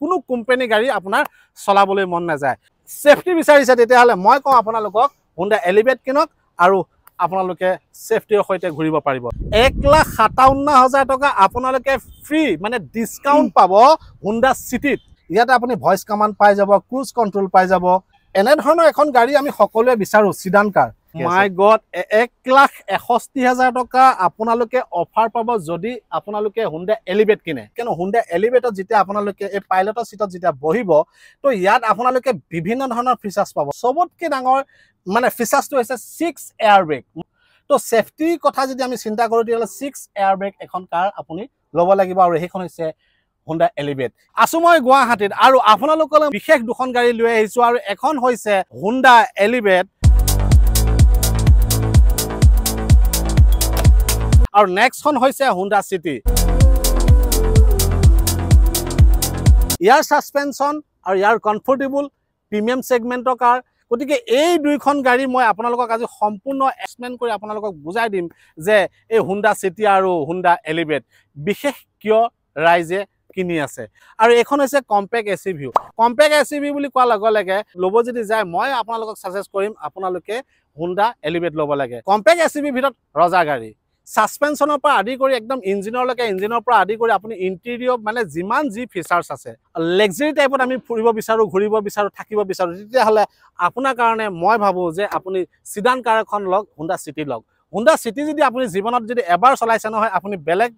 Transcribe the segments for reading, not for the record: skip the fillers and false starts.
কোনো কোম্পানী গাড়ী আপোনাৰ চলাবলৈ মন নাযায় সেফটি বিচাৰিছে তেতিয়াহ'লে মই কওঁ আপোনালোকক Honda Elevate কিনক আৰু আপোনালোকে সেফটিৰ সৈতে ঘূৰিব পাৰিব 1,57,000 টকা আপোনালোকে ফ্ৰী মানে ডিসকাউন্ট পাব Honda City ইয়াতে আপুনি ভয়েস কমান্ড পাই যাব ক্ৰুজ কন্ট্ৰোল পাই যাব এনে ধৰণৰ এখন গাড়ী আমি সকলোৱে বিচাৰো সিডান কাৰ মাই গড 1,61,000 টকা আপোনালোকে অফাৰ পাব যদি আপোনালোকে Honda Elevate কিনে কেন Honda Elevate যেতিয়া আপোনালোকে এই পাইলটৰ সিটত যেতিয়া বহিব তো ইয়াত আপোনালোকে বিভিন্ন ধৰণৰ ফিচাৰ্স পাব সবতকৈ ডাঙৰ মানে ফিচাৰ্সটো হৈছে 6 এয়াৰ ব্ৰেক তো সেফটি কথা যদি আমি চিন্তা কৰো তেতিয়ালে 6 এয়াৰ ব্ৰেক এখন কাৰ আপুনি ল'ব লাগিব আৰু এইখন হৈছে Honda Elevate আসু মই গুৱাহাটীত আৰু আপোনালোকলৈ বিশেষ দুখন গাড়ী লৈ আহিছো আৰু এখন হৈছে Honda Elevate আৰু নেক্সট খন হৈছে Honda City ইয়াৰ সাসপেনশন আৰু ইয়াৰ কমফৰ্টেবল প্ৰিমিয়াম সেগমেন্টৰ কাৰ গতিকে এই দুইখন গাড়ী মই আপোনালোকক আজি সম্পূৰ্ণ এক্সপ্লেইন কৰি আপোনালোকক বুজাই দিম যে এই Honda City আৰু Honda Elevate বিশেষ কিয় ৰাইজে কিনি আছে আৰু এখন হৈছে কম্পেক্ট এসইউভি কম্পেক্ট এসইউভি বুলি কোৱা লগে লব যদি যায় মই আপোনালোকক সাজেষ্ট কৰিম আপোনালোকে Honda Elevate লব লাগে কম্পেক্ট এসইউভি ভিতৰত ৰজা গাড়ী সাসপেনশনৰ পৰা আদি কৰি একদম ইঞ্জিনৰ পৰা আদি কৰি আপুনি ইন্টেৰিয়ৰ মানে যিমান যি ফিচাৰ্স আছে লাক্সাৰি টাইপত আমি ফুৰিব বিচাৰো ঘূৰিব বিচাৰো থাকিব বিচাৰো তেতিয়াহলে আপোনাৰ কাৰণে মই ভাবো যে আপুনি সিডান কাৰ এখন লওক Honda City লওক Honda City যদি আপুনি জীৱনত যদি এবাৰ চলাইছে নহয় আপুনি বেলেগ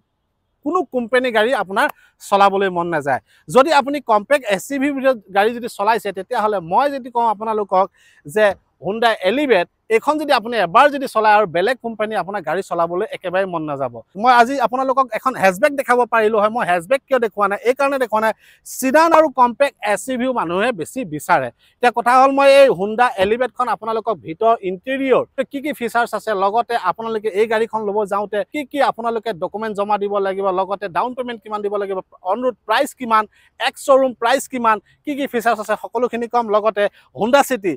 কোনো কোম্পানী গাড়ী আপোনাৰ চলাবলৈ মন নাযায় যদি আপুনি কম্পেক্ট এসইউভি গাড়ী যদি চলাইছে তেতিয়াহলে মই যদি কওঁ আপোনালোকক যে Honda Elevate এখন যদি আপুনি এবাৰ যদি চলাই আৰু বেলেগ কোম্পানী আপোনাৰ গাড়ী চলাবলৈ একেবাৰে মন নাযাব মই আজি আপোনালোকক এখন হেচবেক দেখাব পাৰিলো হয় মই হেচবেক কিয় দেখুৱা নাই এই কাৰণে দেখুৱা নাই সিডান আৰু কম্পেক্ট এসইউভি মানুহে বেছি বিচাৰে এতিয়া কথা হ'ল মই এই Honda Elevate খন আপোনালোকক ভিতৰ ইন্টেৰিয়ৰ কি ফিচাৰ্স আছে লগতে আপোনালোকে এই গাড়ীখন ল'ব যাওঁতে কি আপোনালোকে ডকুমেন্ট জমা দিব লাগিব লগতে ডাউন পেমেন্ট কিমান দিব লাগিব অন ৰোড প্ৰাইস কিমান এক্স শ্বৰুম প্ৰাইস কিমান কি ফিচাৰ্স আছে সকলোখিনি কম লগতে Honda City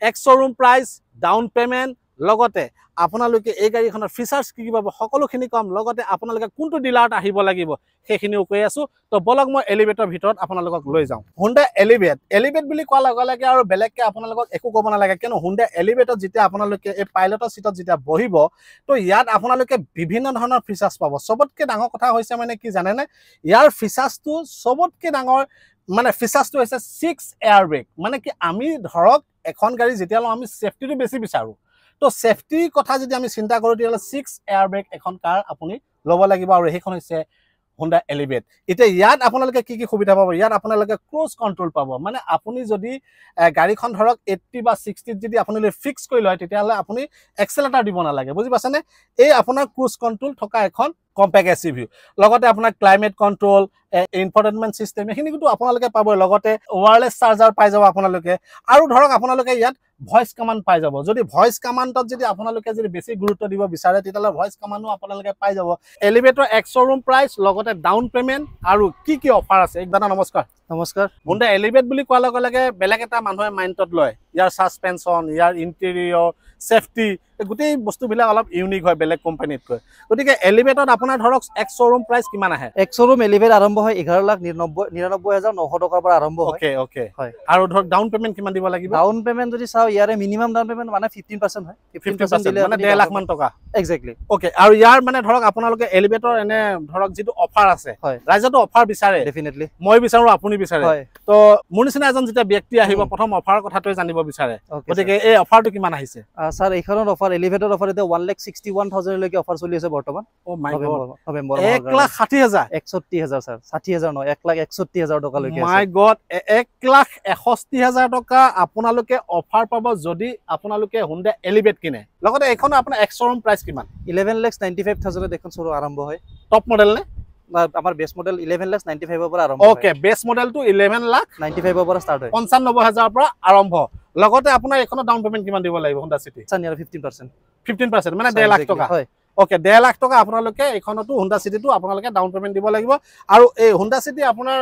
x showroom price down payment লগতে আপোনালোকে এই গাড়ীখনৰ ফিচাৰ্স কি পাব সকলোখিনি কম লগতে আপোনালোকে কোনটো ডিলাৰত আহিব লাগিব সেইখিনিও কৈ আছো তো বলক মই এলিভেটৰ ভিতৰত আপোনালোকক লৈ যাওঁ Honda Elevate বুলি কোৱা লগে আৰু বেলেগকে আপোনালোকক একো ক'ব নালাগে কিয়নো Honda Elevateত যেতিয়া আপোনালোকে এই পাইলটৰ সিটত যেতিয়া বহিব তো ইয়াত আপোনালোকে বিভিন্ন ধৰণৰ ফিচাৰ্স পাব সবতকৈ ডাঙৰ কথা হৈছে মানে কি জানেনে ইয়াৰ ফিচাৰ্সটো সবতকৈ ডাঙৰ মানে ফিচাৰ্সটো হৈছে 6 এয়াৰ ব্ৰেক মানে কি আমি ধৰক এখন গাড়ী যেতিয়া আমি সেফটিটো বেছি বিচাৰো তো সেফটি কথা যদি আমি চিন্তা কৰো তেতিয়ালে 6 এয়াৰ ব্ৰেক এখন কাৰ আপুনি ল'ব লাগিব আৰু এইখন হৈছে Honda Elevate এতিয়া ইয়াত আপোনালোকে কি সুবিধা পাব ইয়াত আপোনালোকে ক্ৰুজ কন্ট্ৰোল পাব মানে আপুনি যদি গাড়ীখন ধৰক 80 বা 60 যদি আপুনি ফিক্স কৰি লয় তেতিয়ালে আপুনি এক্সেলেৰেটৰ দিব নালাগে বুজি পাছেনে এই আপোনাৰ ক্ৰুজ কন্ট্ৰোল থকা এখন কম্পেক্ট এসইউভি লগতে আপোনাৰ ক্লাইমেট কন্ট্ৰোল ইনফৰটেইনমেন্ট সিস্টেম এখিনি কিন্তু আপোনালোকে পাব লগতে ওয়্যাৰলেস চাৰ্জাৰ পাই যাব আপোনালোকে আৰু ধৰক আপোনালোকে ইয়াত ভয়েস কমান্ড পাই যাব যদি ভয়েস কমান্ডত যদি আপোনালোকে যদি বেছি গুৰুত্ব দিব বিচাৰে তেতিয়ালে ভয়েস কমান্ডও আপোনালোকে পাই যাব এলিভেটৰ এক্স শ্বৰুম প্ৰাইস লগতে ডাউন পেমেন্ট আৰু কি অফাৰ আছে দাদা নমস্কাৰ Honda Elevate বুলি কোৱা লগে বেলেগ এটা মানুহে মাইন্ডত লয় ইয়াৰ সাসপেনশন ইয়াৰ ইন্টেৰিয়ৰ সেফটি গোটেই বস্তুবিলাক অলপ ইউনিক হয় বেলেগ কোম্পানীতকৈ গতিকে এলিভেটত আপোনাৰ ধৰক এক্স শ্বৰুম প্ৰাইস কিমান আহে এক্স শ্বৰুম এলিভেট আৰম্ভ হয় 11,99,900 টকাৰ পৰা আৰম্ভ হয় ওকে আৰু ধৰক ডাউন পেমেন্ট কিমান দিব লাগিব ডাউন পেমেন্ট যদি চাও ইয়াৰে মিনিমাম ডাউন পেমেন্ট মানে 15% হয় 15% দিলে মানে 1.5 লাখ মান টকা এক্স্যাক্টলি ওকে আৰু ইয়াৰ মানে ধৰক আপোনালোকে এলিভেটৰ এনে ধৰক যেটো অফাৰ আছে ৰাইজটো অফাৰ বিচাৰে ডেফিনেটলি মই বিচাৰো আপুনি বিচাৰে তো মোৰ নিচিনা এজন যেতিয়া ব্যক্তি আহিব প্ৰথম অফাৰ কথাটো জানিব বিচাৰে গতিকে এই অফাৰটো কিমান আহিছে স্যাৰ এইখনৰ অফাৰ এলিভেটৰ অফাৰ এটা 1,61,000 লৈকে অফাৰ চলি আছে বৰ্তমান ও মাই গড নৱেম্বৰ 1,60,000 61,000 স্যাৰ 60,000 নহয় 1,61,000 টকা লৈকে আছে মাই গড 1,61,000 টকা আপোনালোকে অফাৰ পাব যদি আপোনালোকে Honda Elevate কিনে লগতে এখন আপোনাৰ এক্স শ্বৰুম প্ৰাইস কিমান 11,95,000 এখন শ্বৰুম আৰম্ভ হয় টপ মডেল নে আমাৰ বেস মডেল 11,95,000 ৰ পৰা আৰম্ভ ওকে বেস মডেলটো 11,95,000 ৰ পৰা ষ্টাৰ্ট হয় 95,000 পৰা আৰম্ভ লগতে আপোনাৰ এখনৰ ডাউন পেমেন্ট কিমান দিব লাগিব Honda City চানিয়াৰ 15% মানে 1.5 লাখ টকা হয় ওকে 1.5 লাখ টকা আপোনালোকে এখনটো Honda City টো আপোনালোকে ডাউন পেমেন্ট দিব লাগিব আৰু এই Honda City আপোনাৰ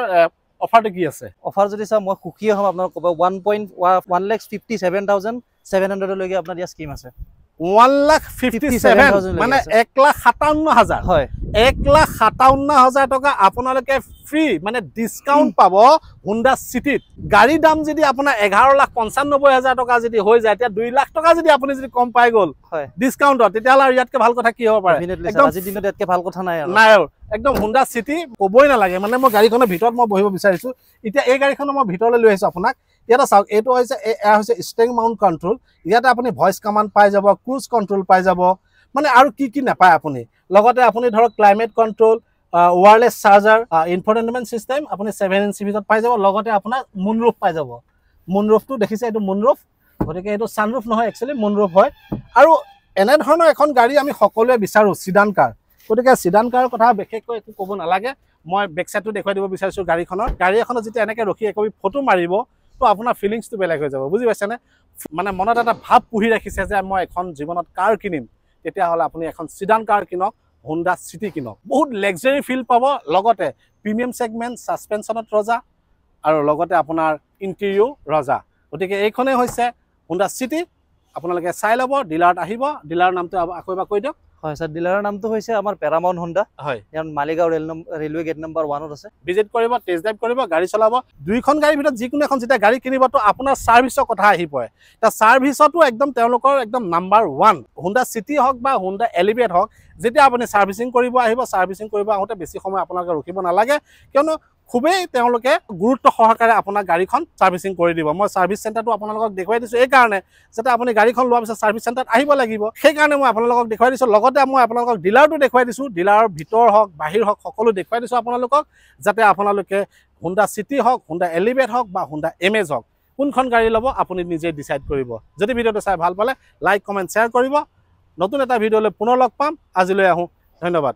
অফাৰটো কি আছে অফাৰ যদি চাও মই খুকি হম আপোনাক ক'ব 1,57,700 লৈকে আপোনাৰ ইয়া স্কিম আছে 1,57,000 মানে 1,57,000 হয় 1,57,000 টকা আপোনালোকে ফ্ৰী মানে ডিছকাউণ্ট পাব হুণ্ডা চিটিত। গাড়ীৰ দাম যদি আপোনাৰ 11,95,000 টকা যদি হৈ যায়, এতিয়া 2 লাখ টকা যদি আপুনি যদি কম পাই গ'ল হয় ডিছকাউণ্টত, তেতিয়াহ'লে আৰু ইয়াতকৈ ভাল কথা কি হ'ব পাৰে? একদম আজিৰ দিনত ইয়াতকৈ ভাল কথা নাই আৰু নাই আৰু একদম হুণ্ডা চিটি ক'বই নালাগে। মানে মই গাড়ীখনৰ ভিতৰত মই বহিব বিচাৰিছোঁ। এতিয়া এই গাড়ীখনৰ মই ভিতৰলৈ লৈ আহিছোঁ আপোনাক। ইয়াতে চাওক, এইটো হৈছে এয়া হৈছে ষ্টেৰিং মাউণ্ট কণ্ট্ৰল। ইয়াতে আপুনি ভইচ কমাণ্ড পাই যাব, ক্ৰুজ কণ্ট্ৰল পাই যাব, মানে আৰু কি কি নাপায় আপুনি। লগতে আপুনি ধৰক climate control, wireless charger, infotainment system আপুনি 7 ইঞ্চি ভিতৰত পাই যাব। লগতে আপোনাৰ মুনৰুফ পাই যাব। মুনৰুফটো দেখিছে, এইটো মুনৰুফ, গতিকে এইটো ছানৰুফ নহয়, একচুৱেলি মুনৰুফ হয়। আৰু এনেধৰণৰ এখন গাড়ী আমি সকলোৱে বিচাৰোঁ, চিডান কাৰ। গতিকে চিডান কাৰৰ কথা বিশেষকৈ একো ক'ব নালাগে। মই বেক চাইডটো দেখুৱাই দিব বিচাৰিছোঁ গাড়ীখনৰ। গাড়ী এখনত যেতিয়া এনেকৈ ৰখি একপি ফটো মাৰিব, তো আপোনাৰ ফিলিংছটো বেলেগ হৈ যাব, বুজি পাইছেনে? মানে মনত এটা ভাৱ পুহি ৰাখিছে যে মই এখন জীৱনত কাৰ কিনিম, তেতিয়াহ'লে আপুনি এখন চিডান কাৰ কিনক, হুণ্ডা চিটি কিনক। বহুত লেক্সাৰী ফিল পাব, লগতে প্ৰিমিয়াম ছেগমেণ্ট, ছাছপেনশ্যনত ৰজা, আৰু লগতে আপোনাৰ ইণ্টেৰিয়ৰ ৰজা। গতিকে এইখনেই হৈছে হুণ্ডা চিটি। আপোনালোকে চাই ল'ব, ডিলাৰত আহিব। ডিলাৰৰ নামটো আকৌ এবাৰ কৈ দিয়ক। হয় স্যাৰ, ডিলাৰৰ নামটো হৈছে আমাৰ পেৰামাউণ্ট হুণ্ডা। হয়, ইয়াত মালিগাঁও ৰেলৱে গেট নম্বৰ 1 আছে। ভিজিট কৰিব, টেষ্ট ড্ৰাইভ কৰিব, গাড়ী চলাব। দুইখন গাড়ীৰ ভিতৰত যিকোনো এখন যেতিয়া গাড়ী কিনিব, তো আপোনাৰ ছাৰ্ভিচৰ কথা আহি পৰে। এতিয়া ছাৰ্ভিচতো একদম তেওঁলোকৰ একদম নাম্বাৰ 1। হুণ্ডা চিটি হওক বা হুণ্ডা এলিভেট হওক, যেতিয়া আপুনি ছাৰ্ভিচিং কৰিব আহিব, ছাৰ্ভিচিং কৰিব আহোঁতে বেছি সময় আপোনালোকে ৰখিব নালাগে, কিয়নো খুবেই তেওঁলোকে গুৰুত্ব সহকাৰে আপোনাৰ গাড়ীখন ছাৰ্ভিচিং কৰি দিব। মই ছাৰ্ভিচ চেণ্টাৰটো আপোনালোকক দেখুৱাই দিছোঁ এইকাৰণে, যাতে আপুনি গাড়ীখন লোৱাৰ পিছত ছাৰ্ভিচ চেণ্টাৰত আহিব লাগিব, সেইকাৰণে মই আপোনালোকক দেখুৱাই দিছোঁ। লগতে মই আপোনালোকক ডিলাৰটো দেখুৱাই দিছোঁ। ডিলাৰৰ ভিতৰ হওক বাহিৰ হওক সকলো দেখুৱাই দিছোঁ আপোনালোকক, যাতে আপোনালোকে হুণ্ডা চিটি হওক, হুণ্ডা এলিভেট হওক বা হুণ্ডা এমেজ হওক, কোনখন গাড়ী ল'ব আপুনি নিজে ডিচাইড কৰিব। যদি ভিডিঅ'টো চাই ভাল পালে লাইক, কমেণ্ট, শ্বেয়াৰ কৰিব। নতুন এটা ভিডিঅ'লৈ পুনৰ লগ পাম। আজিলৈ আহোঁ, ধন্যবাদ।